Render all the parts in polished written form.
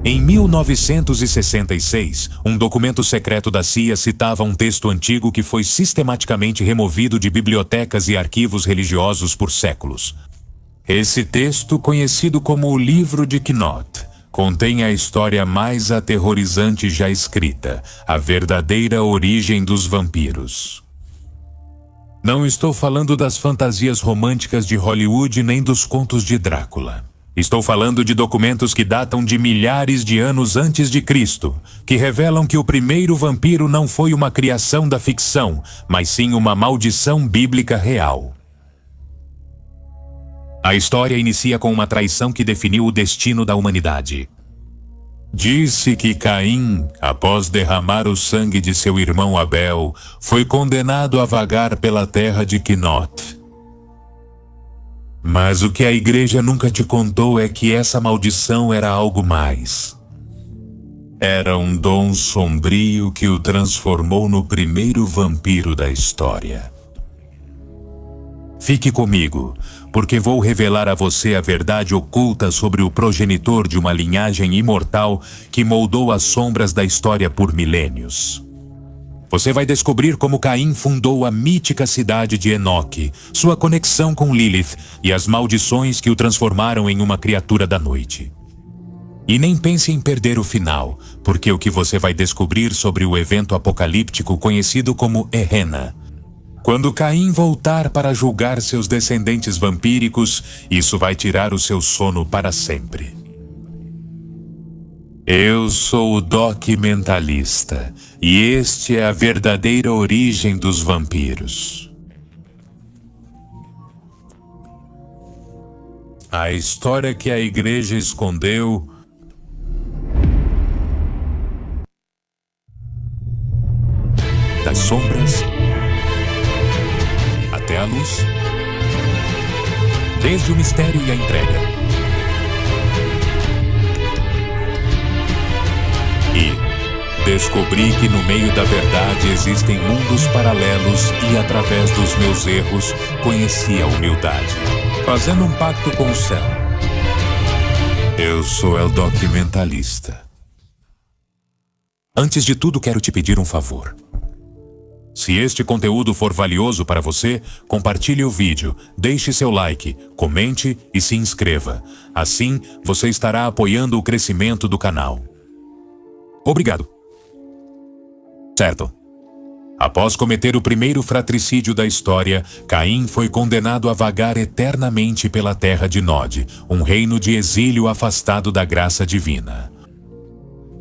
Em 1966, um documento secreto da CIA citava um texto antigo que foi sistematicamente removido de bibliotecas e arquivos religiosos por séculos. Esse texto, conhecido como o Livro de Quinault, contém a história mais aterrorizante já escrita, a verdadeira origem dos vampiros. Não estou falando das fantasias românticas de Hollywood nem dos contos de Drácula. Estou falando de documentos que datam de milhares de anos antes de Cristo, que revelam que o primeiro vampiro não foi uma criação da ficção, mas sim uma maldição bíblica real. A história inicia com uma traição que definiu o destino da humanidade. Diz-se que Caim, após derramar o sangue de seu irmão Abel, foi condenado a vagar pela terra de Quinault. Mas o que a igreja nunca te contou é que essa maldição era algo mais. Era um dom sombrio que o transformou no primeiro vampiro da história. Fique comigo, porque vou revelar a você a verdade oculta sobre o progenitor de uma linhagem imortal que moldou as sombras da história por milênios. Você vai descobrir como Caim fundou a mítica cidade de Enoque, sua conexão com Lilith e as maldições que o transformaram em uma criatura da noite. E nem pense em perder o final, porque o que você vai descobrir sobre o evento apocalíptico conhecido como Errena. Quando Caim voltar para julgar seus descendentes vampíricos, isso vai tirar o seu sono para sempre. Eu sou o Documentalista, e este é a verdadeira origem dos vampiros. A história que a igreja escondeu das sombras até a luz, desde o mistério e a entrega. E descobri que no meio da verdade existem mundos paralelos e através dos meus erros conheci a humildade, fazendo um pacto com o céu. Eu sou o Documentalista. Antes de tudo, quero te pedir um favor. Se este conteúdo for valioso para você, compartilhe o vídeo, deixe seu like, comente e se inscreva. Assim, você estará apoiando o crescimento do canal. Obrigado. Certo. Após cometer o primeiro fratricídio da história, Caim foi condenado a vagar eternamente pela terra de Nod, um reino de exílio afastado da graça divina.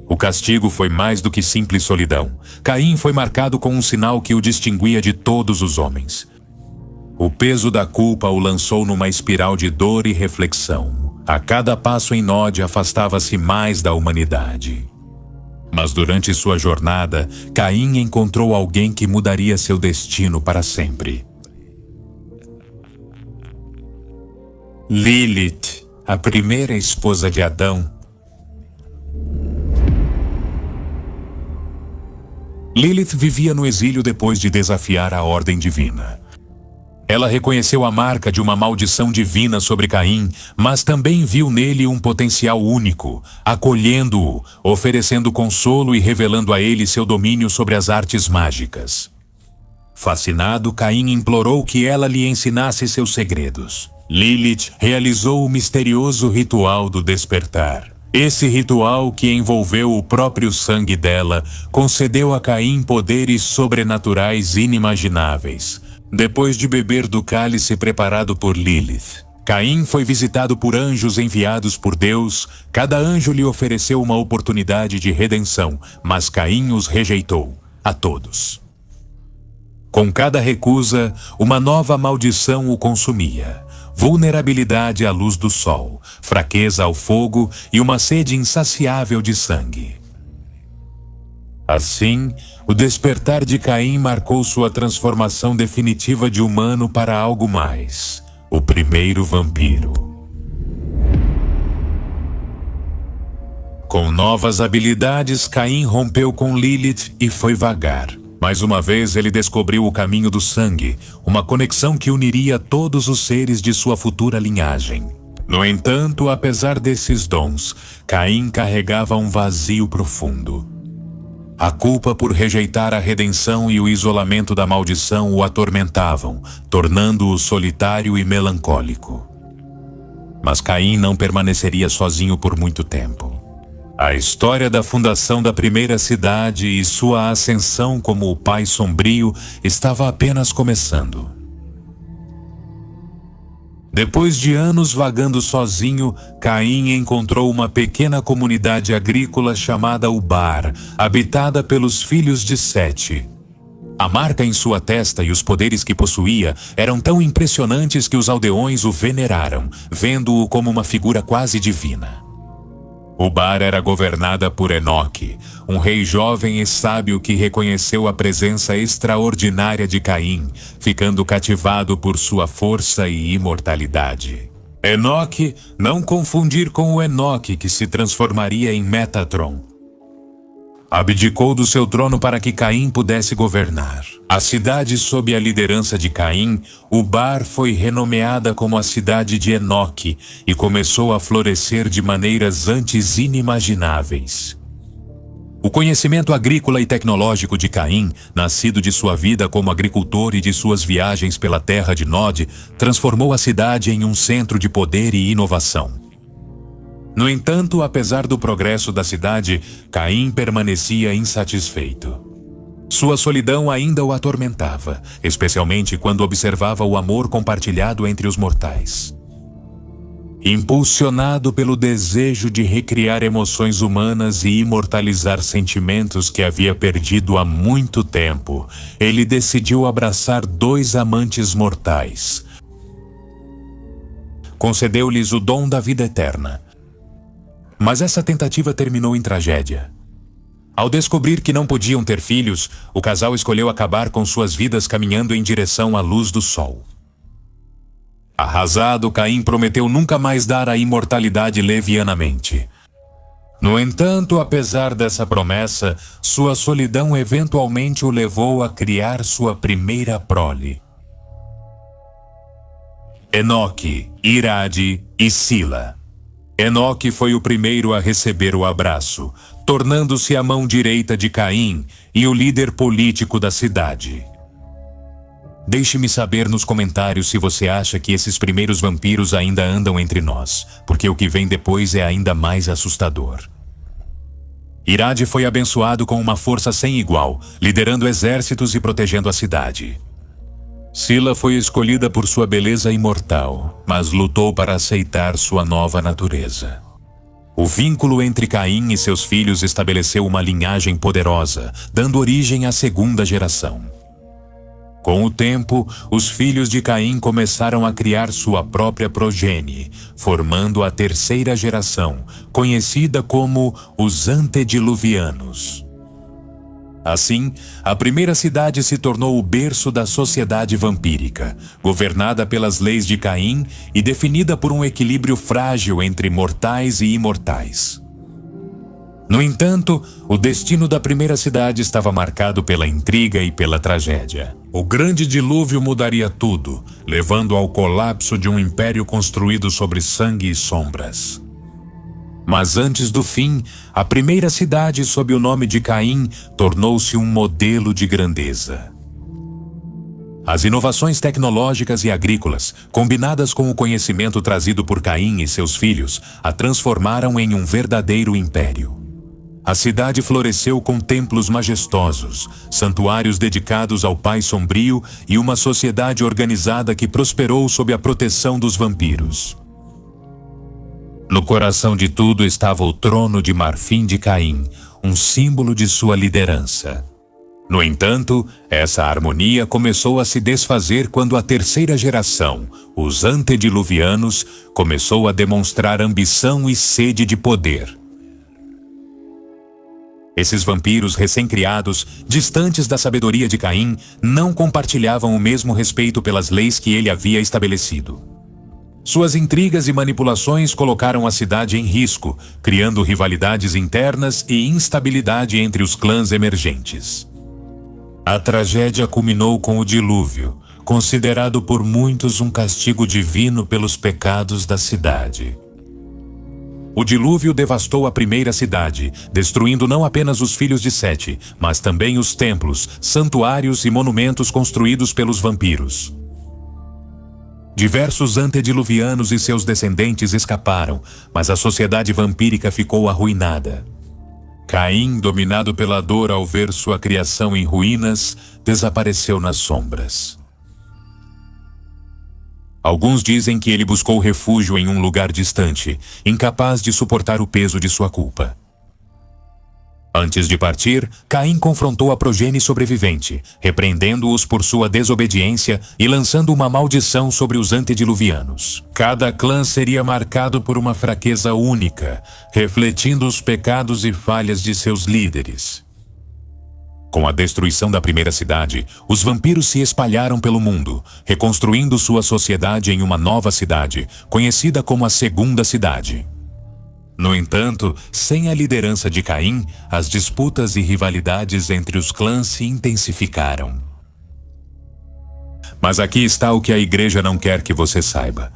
O castigo foi mais do que simples solidão. Caim foi marcado com um sinal que o distinguia de todos os homens. O peso da culpa o lançou numa espiral de dor e reflexão. A cada passo em Nod afastava-se mais da humanidade. Mas durante sua jornada, Caim encontrou alguém que mudaria seu destino para sempre. Lilith, a primeira esposa de Adão. Lilith vivia no exílio depois de desafiar a ordem divina. Ela reconheceu a marca de uma maldição divina sobre Caim, mas também viu nele um potencial único, acolhendo-o, oferecendo consolo e revelando a ele seu domínio sobre as artes mágicas. Fascinado, Caim implorou que ela lhe ensinasse seus segredos. Lilith realizou o misterioso ritual do despertar. Esse ritual, que envolveu o próprio sangue dela, concedeu a Caim poderes sobrenaturais inimagináveis. Depois de beber do cálice preparado por Lilith, Caim foi visitado por anjos enviados por Deus. Cada anjo lhe ofereceu uma oportunidade de redenção, mas Caim os rejeitou, a todos. Com cada recusa, uma nova maldição o consumia. Vulnerabilidade à luz do sol, fraqueza ao fogo e uma sede insaciável de sangue. Assim, o despertar de Caim marcou sua transformação definitiva de humano para algo mais, o primeiro vampiro. Com novas habilidades, Caim rompeu com Lilith e foi vagar. Mais uma vez ele descobriu o caminho do sangue, uma conexão que uniria todos os seres de sua futura linhagem. No entanto, apesar desses dons, Caim carregava um vazio profundo. A culpa por rejeitar a redenção e o isolamento da maldição o atormentavam, tornando-o solitário e melancólico. Mas Caim não permaneceria sozinho por muito tempo. A história da fundação da primeira cidade e sua ascensão como o pai sombrio estava apenas começando. Depois de anos vagando sozinho, Caim encontrou uma pequena comunidade agrícola chamada Ubar, habitada pelos filhos de Sete. A marca em sua testa e os poderes que possuía eram tão impressionantes que os aldeões o veneraram, vendo-o como uma figura quase divina. Ubar era governada por Enoque, um rei jovem e sábio que reconheceu a presença extraordinária de Caim, ficando cativado por sua força e imortalidade. Enoque, não confundir com o Enoque que se transformaria em Metatron, abdicou do seu trono para que Caim pudesse governar. A cidade sob a liderança de Caim, Ubar, foi renomeada como a cidade de Enoque e começou a florescer de maneiras antes inimagináveis. O conhecimento agrícola e tecnológico de Caim, nascido de sua vida como agricultor e de suas viagens pela terra de Nod, transformou a cidade em um centro de poder e inovação. No entanto, apesar do progresso da cidade, Caim permanecia insatisfeito. Sua solidão ainda o atormentava, especialmente quando observava o amor compartilhado entre os mortais. Impulsionado pelo desejo de recriar emoções humanas e imortalizar sentimentos que havia perdido há muito tempo, ele decidiu abraçar 2 amantes mortais. Concedeu-lhes o dom da vida eterna. Mas essa tentativa terminou em tragédia. Ao descobrir que não podiam ter filhos, o casal escolheu acabar com suas vidas caminhando em direção à luz do sol. Arrasado, Caim prometeu nunca mais dar a imortalidade levianamente. No entanto, apesar dessa promessa, sua solidão eventualmente o levou a criar sua primeira prole. Enoque, Irade e Sila. Enoque foi o primeiro a receber o abraço, tornando-se a mão direita de Caim e o líder político da cidade. Deixe-me saber nos comentários se você acha que esses primeiros vampiros ainda andam entre nós, porque o que vem depois é ainda mais assustador. Irade foi abençoado com uma força sem igual, liderando exércitos e protegendo a cidade. Sila foi escolhida por sua beleza imortal, mas lutou para aceitar sua nova natureza. O vínculo entre Caim e seus filhos estabeleceu uma linhagem poderosa, dando origem à segunda geração. Com o tempo, os filhos de Caim começaram a criar sua própria progenie, formando a terceira geração, conhecida como os antediluvianos. Assim, a primeira cidade se tornou o berço da sociedade vampírica, governada pelas leis de Caim e definida por um equilíbrio frágil entre mortais e imortais. No entanto, o destino da primeira cidade estava marcado pela intriga e pela tragédia. O grande dilúvio mudaria tudo, levando ao colapso de um império construído sobre sangue e sombras. Mas antes do fim, a primeira cidade sob o nome de Caim tornou-se um modelo de grandeza. As inovações tecnológicas e agrícolas, combinadas com o conhecimento trazido por Caim e seus filhos, a transformaram em um verdadeiro império. A cidade floresceu com templos majestosos, santuários dedicados ao Pai Sombrio e uma sociedade organizada que prosperou sob a proteção dos vampiros. No coração de tudo estava o trono de marfim de Caim, um símbolo de sua liderança. No entanto, essa harmonia começou a se desfazer quando a terceira geração, os antediluvianos, começou a demonstrar ambição e sede de poder. Esses vampiros recém-criados, distantes da sabedoria de Caim, não compartilhavam o mesmo respeito pelas leis que ele havia estabelecido. Suas intrigas e manipulações colocaram a cidade em risco, criando rivalidades internas e instabilidade entre os clãs emergentes. A tragédia culminou com o dilúvio, considerado por muitos um castigo divino pelos pecados da cidade. O dilúvio devastou a primeira cidade, destruindo não apenas os filhos de Sete, mas também os templos, santuários e monumentos construídos pelos vampiros. Diversos antediluvianos e seus descendentes escaparam, mas a sociedade vampírica ficou arruinada. Caim, dominado pela dor ao ver sua criação em ruínas, desapareceu nas sombras. Alguns dizem que ele buscou refúgio em um lugar distante, incapaz de suportar o peso de sua culpa. Antes de partir, Caim confrontou a progenie sobrevivente, repreendendo-os por sua desobediência e lançando uma maldição sobre os antediluvianos. Cada clã seria marcado por uma fraqueza única, refletindo os pecados e falhas de seus líderes. Com a destruição da primeira cidade, os vampiros se espalharam pelo mundo, reconstruindo sua sociedade em uma nova cidade, conhecida como a Segunda Cidade. No entanto, sem a liderança de Caim, as disputas e rivalidades entre os clãs se intensificaram. Mas aqui está o que a igreja não quer que você saiba.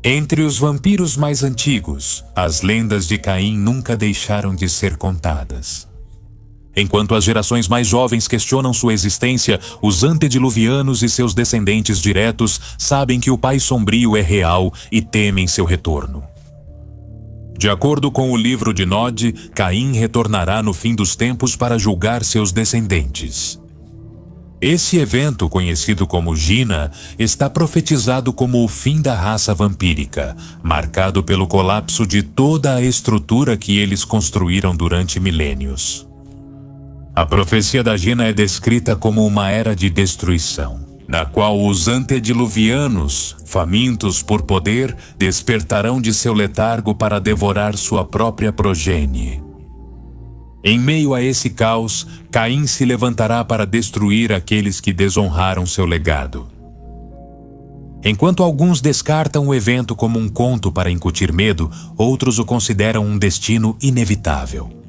Entre os vampiros mais antigos, as lendas de Caim nunca deixaram de ser contadas. Enquanto as gerações mais jovens questionam sua existência, os antediluvianos e seus descendentes diretos sabem que o Pai Sombrio é real e temem seu retorno. De acordo com o livro de Nod, Caim retornará no fim dos tempos para julgar seus descendentes. Esse evento, conhecido como Gina, está profetizado como o fim da raça vampírica, marcado pelo colapso de toda a estrutura que eles construíram durante milênios. A profecia da Gina é descrita como uma era de destruição, na qual os antediluvianos, famintos por poder, despertarão de seu letargo para devorar sua própria progenie. Em meio a esse caos, Caim se levantará para destruir aqueles que desonraram seu legado. Enquanto alguns descartam o evento como um conto para incutir medo, outros o consideram um destino inevitável.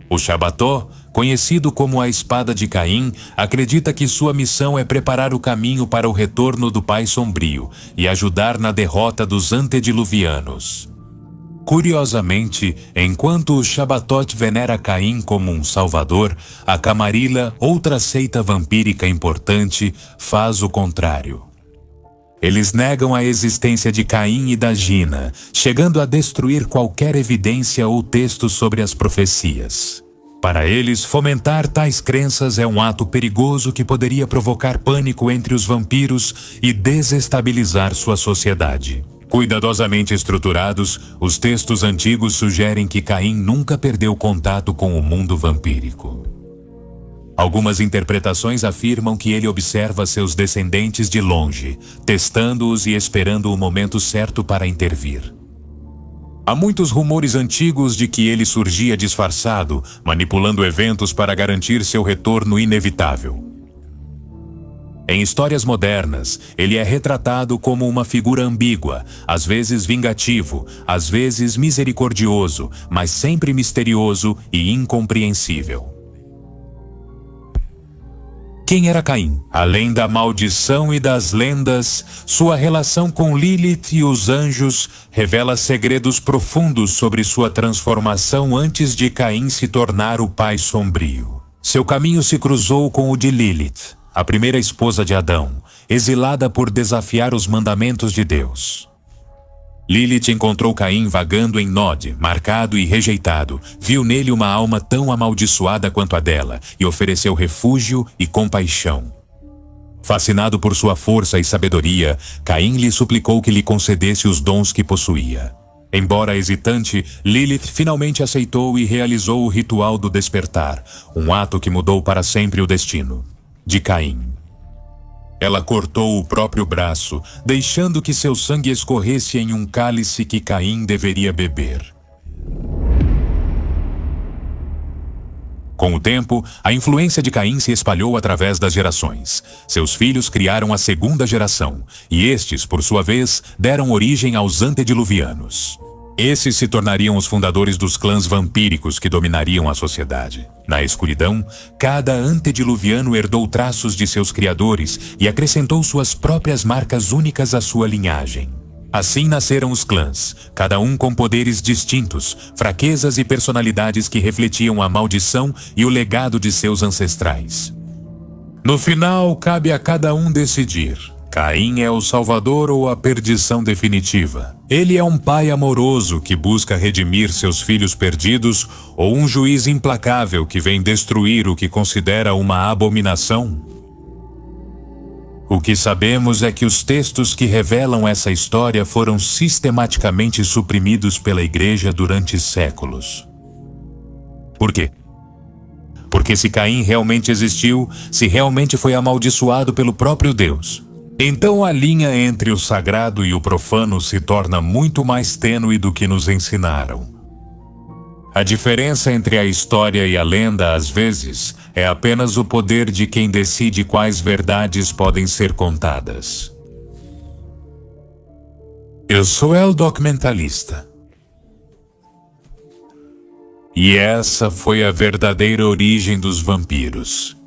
O Shabbató, conhecido como a Espada de Caim, acredita que sua missão é preparar o caminho para o retorno do Pai Sombrio e ajudar na derrota dos antediluvianos. Curiosamente, enquanto o Shabbatot venera Caim como um salvador, a Camarilla, outra seita vampírica importante, faz o contrário. Eles negam a existência de Caim e da Gina, chegando a destruir qualquer evidência ou texto sobre as profecias. Para eles, fomentar tais crenças é um ato perigoso que poderia provocar pânico entre os vampiros e desestabilizar sua sociedade. Cuidadosamente estruturados, os textos antigos sugerem que Caim nunca perdeu contato com o mundo vampírico. Algumas interpretações afirmam que ele observa seus descendentes de longe, testando-os e esperando o momento certo para intervir. Há muitos rumores antigos de que ele surgia disfarçado, manipulando eventos para garantir seu retorno inevitável. Em histórias modernas, ele é retratado como uma figura ambígua, às vezes vingativo, às vezes misericordioso, mas sempre misterioso e incompreensível. Quem era Caim? Além da maldição e das lendas, sua relação com Lilith e os anjos revela segredos profundos sobre sua transformação antes de Caim se tornar o Pai Sombrio. Seu caminho se cruzou com o de Lilith, a primeira esposa de Adão, exilada por desafiar os mandamentos de Deus. Lilith encontrou Caim vagando em Nod, marcado e rejeitado, viu nele uma alma tão amaldiçoada quanto a dela e ofereceu refúgio e compaixão. Fascinado por sua força e sabedoria, Caim lhe suplicou que lhe concedesse os dons que possuía. Embora hesitante, Lilith finalmente aceitou e realizou o ritual do despertar, um ato que mudou para sempre o destino de Caim. Ela cortou o próprio braço, deixando que seu sangue escorresse em um cálice que Caim deveria beber. Com o tempo, a influência de Caim se espalhou através das gerações. Seus filhos criaram a segunda geração, e estes, por sua vez, deram origem aos antediluvianos. Esses se tornariam os fundadores dos clãs vampíricos que dominariam a sociedade. Na escuridão, cada antediluviano herdou traços de seus criadores e acrescentou suas próprias marcas únicas à sua linhagem. Assim nasceram os clãs, cada um com poderes distintos, fraquezas e personalidades que refletiam a maldição e o legado de seus ancestrais. No final, cabe a cada um decidir. Caim é o salvador ou a perdição definitiva? Ele é um pai amoroso que busca redimir seus filhos perdidos ou um juiz implacável que vem destruir o que considera uma abominação? O que sabemos é que os textos que revelam essa história foram sistematicamente suprimidos pela Igreja durante séculos. Por quê? Porque se Caim realmente existiu, se realmente foi amaldiçoado pelo próprio Deus, então a linha entre o sagrado e o profano se torna muito mais tênue do que nos ensinaram. A diferença entre a história e a lenda, às vezes, é apenas o poder de quem decide quais verdades podem ser contadas. Eu sou El Documentalista. E essa foi a verdadeira origem dos vampiros.